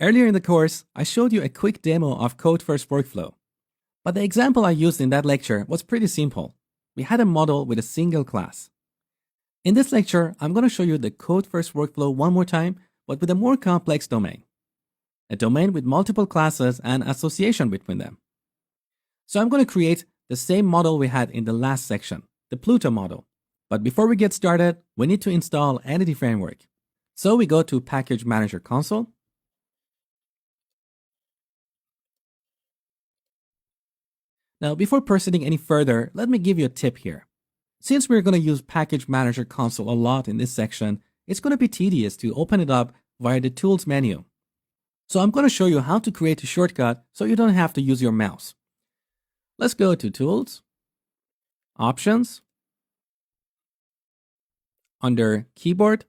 Earlier in the course, I showed you a quick demo of Code First workflow. But the example I used in that lecture was pretty simple. We had a model with a single class. In this lecture, I'm going to show you the Code First workflow one more time, but with a more complex domain. A domain with multiple classes and association between them. So I'm going to create the same model we had in the last section, the Pluto model. But before we get started, we need to install Entity Framework. So we go to Package Manager console. Now, before proceeding any further, let me give you a tip here. Since we're going to use Package Manager console a lot in this section, it's going to be tedious to open it up via the Tools menu. So I'm going to show you how to create a shortcut so you don't have to use your mouse. Let's go to Tools, Options, under Keyboard.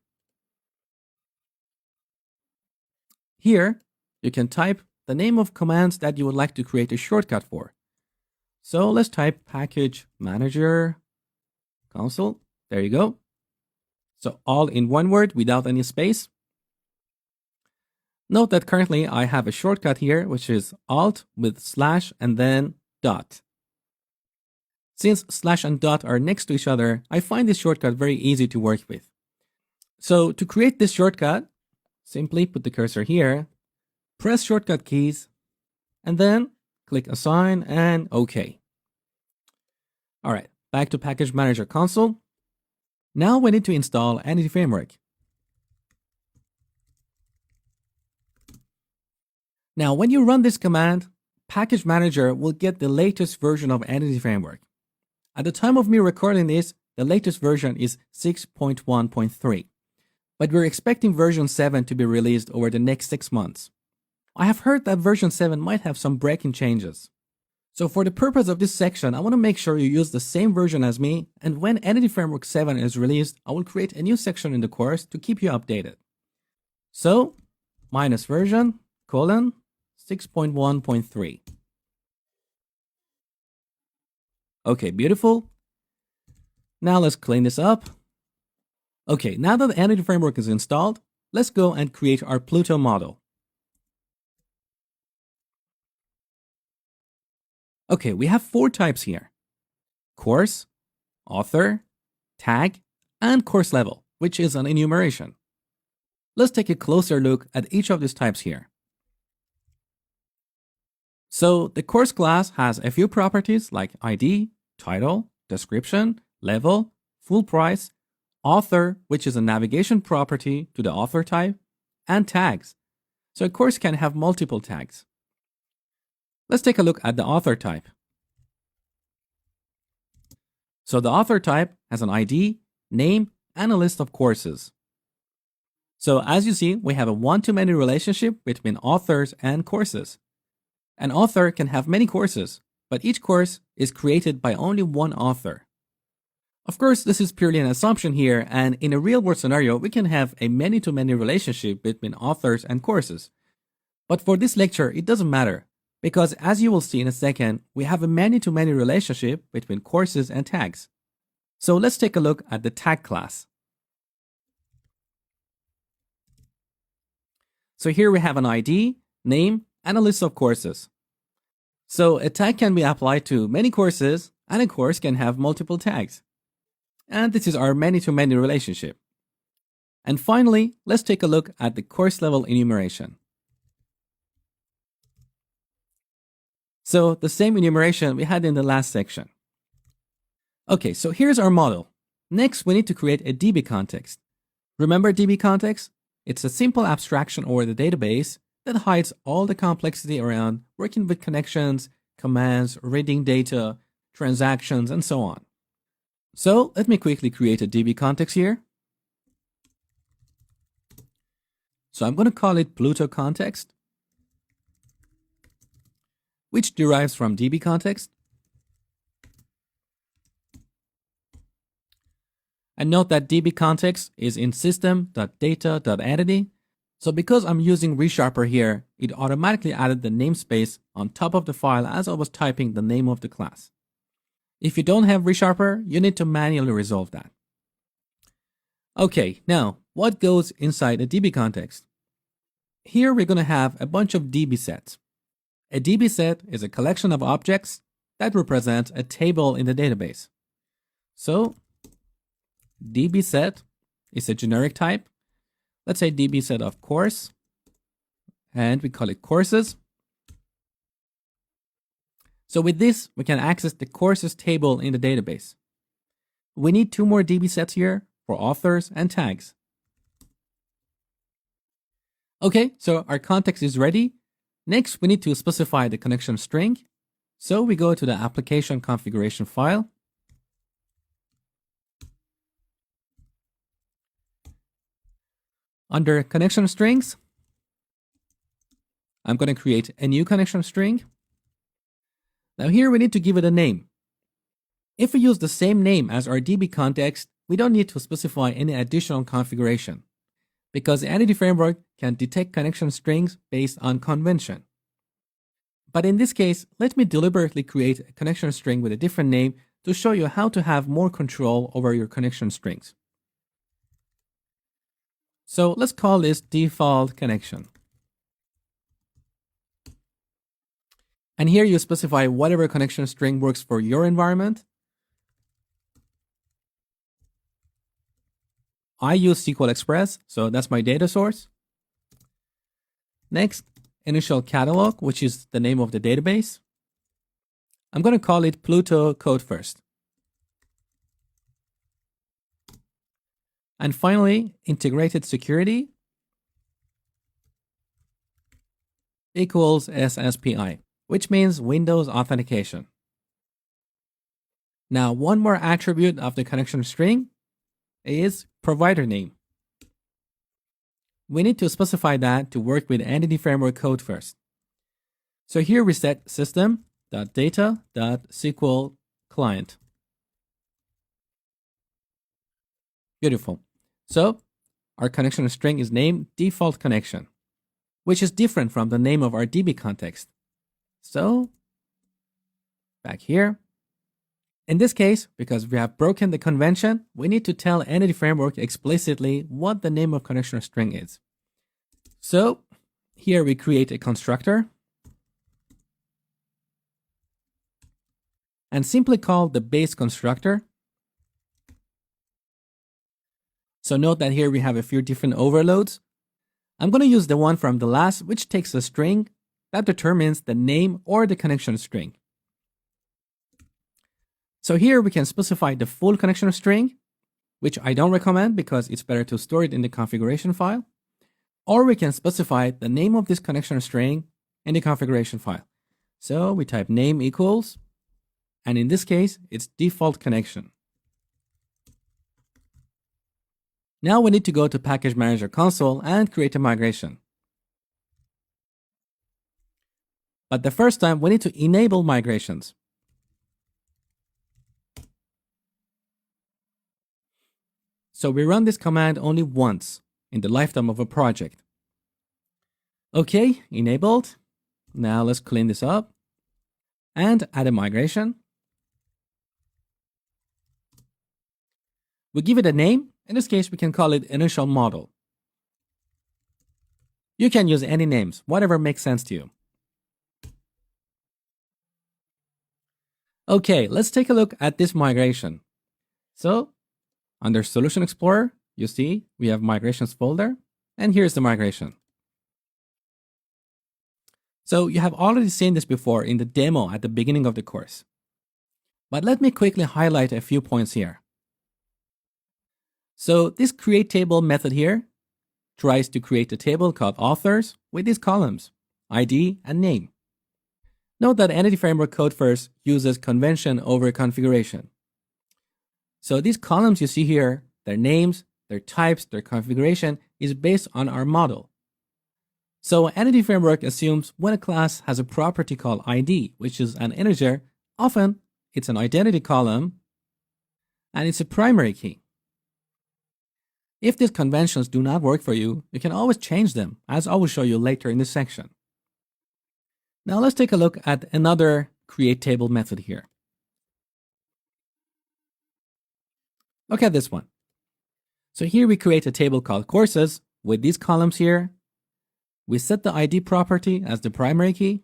Here, you can type the name of commands that you would like to create a shortcut for. So let's type Package Manager console. There you go. So all in one word without any space. Note that currently I have a shortcut here, which is Alt with slash and then dot. Since slash and dot are next to each other, I find this shortcut very easy to work with. So to create this shortcut, simply put the cursor here, press shortcut keys, and then click Assign and OK. All right, back to Package Manager console. Now we need to install Entity Framework. Now, when you run this command, Package Manager will get the latest version of Entity Framework. At the time of me recording this, the latest version is 6.1.3, but we're expecting version 7 to be released over the next 6 months. I have heard that version 7 might have some breaking changes. So for the purpose of this section, I want to make sure you use the same version as me, and when Entity Framework 7 is released, I will create a new section in the course to keep you updated. So, -version, 6.1.3. Okay, beautiful. Now let's clean this up. Okay, now that the Entity Framework is installed, let's go and create our Pluto model. Okay, we have 4 types here: course, author, tag, and course level, which is an enumeration. Let's take a closer look at each of these types here. So the course class has a few properties like ID, title, description, level, full price, author, which is a navigation property to the author type, and tags. So a course can have multiple tags. Let's take a look at the author type. So the author type has an ID, name, and a list of courses. So as you see, we have a one-to-many relationship between authors and courses. An author can have many courses, but each course is created by only one author. Of course, this is purely an assumption here, and in a real-world scenario, we can have a many-to-many relationship between authors and courses. But for this lecture, it doesn't matter, because as you will see in a second, we have a many-to-many relationship between courses and tags. So let's take a look at the tag class. So here we have an ID, name, and a list of courses. So a tag can be applied to many courses, and a course can have multiple tags. And this is our many-to-many relationship. And finally, let's take a look at the course level enumeration. So the same enumeration we had in the last section. Okay, so here's our model. Next, we need to create a DB context. Remember DB context? It's a simple abstraction over the database that hides all the complexity around working with connections, commands, reading data, transactions, and so on. So let me quickly create a DB context here. So I'm going to call it Pluto context, which derives from DB context. And note that DB context is in system.data.entity. So because I'm using ReSharper here, it automatically added the namespace on top of the file as I was typing the name of the class. If you don't have ReSharper, you need to manually resolve that. Okay, now what goes inside a DB context? here we're going to have a bunch of DB sets. A DB set is a collection of objects that represent a table in the database. So DB set is a generic type. Let's say DB set of course, and we call it courses. So with this, we can access the courses table in the database. We need two more DB sets here for authors and tags. Okay, so our context is ready. Next, we need to specify the connection string. So we go to the application configuration file. Under connection strings, I'm going to create a new connection string. Now here we need to give it a name. If we use the same name as our DB context, we don't need to specify any additional configuration because the Entity Framework can detect connection strings based on convention. But in this case, let me deliberately create a connection string with a different name to show you how to have more control over your connection strings. So let's call this default connection. And here you specify whatever connection string works for your environment. I use SQL Express, so that's my data source. Next, initial catalog, which is the name of the database. I'm going to call it Pluto Code First. And finally, integrated security equals SSPI, which means Windows Authentication. Now, one more attribute of the connection string is provider name. We need to specify that to work with Entity Framework code first. So here we set system.data.SQL client. Beautiful. So our connection string is named default connection, which is different from the name of our DB context. So back here, in this case, because we have broken the convention, we need to tell Entity Framework explicitly what the name of connection string is. So here we create a constructor and simply call the base constructor. So note that here we have a few different overloads. I'm going to use the one from the last, which takes a string that determines the name or the connection string. So here we can specify the full connection string, which I don't recommend because it's better to store it in the configuration file. Or we can specify the name of this connection string in the configuration file. So we type name equals, and in this case, it's default connection. Now we need to go to Package Manager console and create a migration. But the first time we need to enable migrations. So we run this command only once in the lifetime of a project. Okay, enabled. Now let's clean this up and add a migration. We give it a name. In this case, we can call it initial model. You can use any names, whatever makes sense to you. Okay, let's take a look at this migration. So under Solution Explorer, you see we have migrations folder, and here's the migration. So you have already seen this before in the demo at the beginning of the course. But let me quickly highlight a few points here. So this create table method here tries to create a table called authors with these columns, ID and name. Note that Entity Framework code first uses convention over configuration. So these columns you see here, their names, their types, their configuration is based on our model. So Entity Framework assumes when a class has a property called ID, which is an integer, often it's an identity column and it's a primary key. If these conventions do not work for you, you can always change them, as I will show you later in this section. Now let's take a look at another create table method here. Look at this one. So here we create a table called courses with these columns here. We set the ID property as the primary key.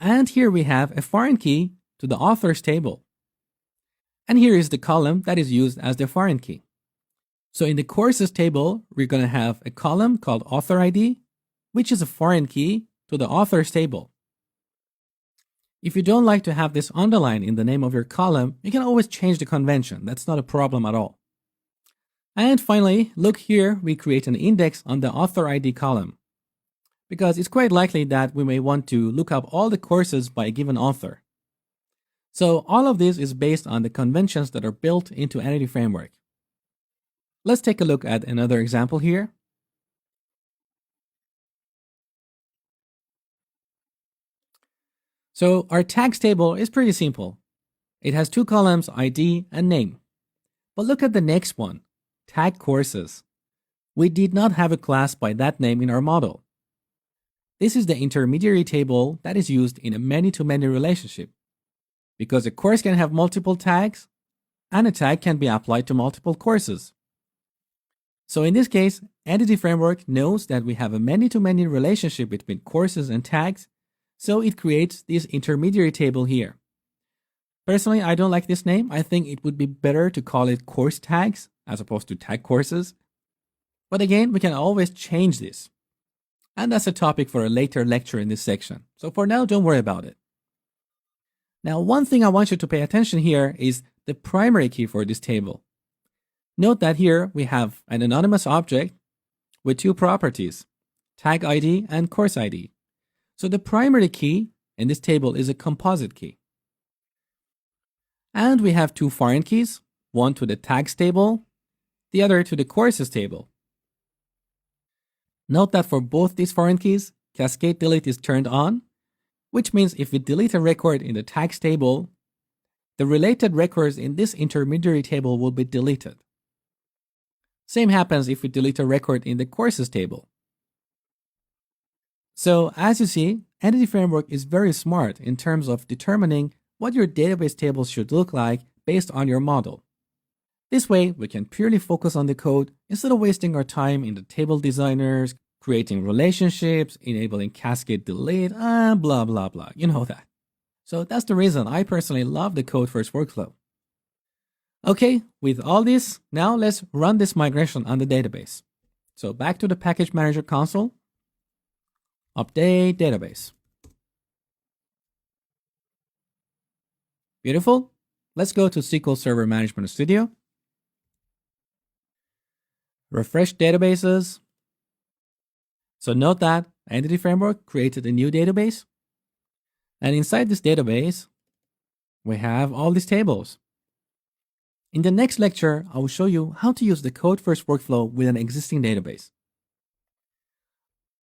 And here we have a foreign key to the authors table. And here is the column that is used as the foreign key. So in the courses table, we're going to have a column called author ID, which is a foreign key to the authors table. If you don't like to have this underline in the name of your column, you can always change the convention. That's not a problem at all. And finally, look here, we create an index on the author ID column, because it's quite likely that we may want to look up all the courses by a given author. So all of this is based on the conventions that are built into Entity Framework. Let's take a look at another example here. So our tags table is pretty simple. It has two columns, ID and name. But look at the next one, tag courses. We did not have a class by that name in our model. This is the intermediary table that is used in a many-to-many relationship, because a course can have multiple tags, and a tag can be applied to multiple courses. So in this case, Entity Framework knows that we have a many-to-many relationship between courses and tags, so it creates this intermediary table here. Personally, I don't like this name. I think it would be better to call it course tags as opposed to tag courses. But again, we can always change this. And that's a topic for a later lecture in this section. So for now, don't worry about it. Now, one thing I want you to pay attention here is the primary key for this table. Note that here we have an anonymous object with two properties, tag ID and course ID. So the primary key in this table is a composite key. And we have two foreign keys, one to the tags table, the other to the courses table. Note that for both these foreign keys, cascade delete is turned on, which means if we delete a record in the tags table, the related records in this intermediary table will be deleted. Same happens if we delete a record in the courses table. So as you see, Entity Framework is very smart in terms of determining what your database tables should look like based on your model. This way, we can purely focus on the code instead of wasting our time in the table designers, creating relationships, enabling cascade delete, and blah, blah, blah. You know that. So that's the reason I personally love the code first workflow. Okay, with all this, now let's run this migration on the database. So back to the Package Manager console. Update database. Beautiful. Let's go to SQL Server Management Studio. Refresh databases. So note that Entity Framework created a new database. And inside this database, we have all these tables. In the next lecture, I will show you how to use the code first workflow with an existing database.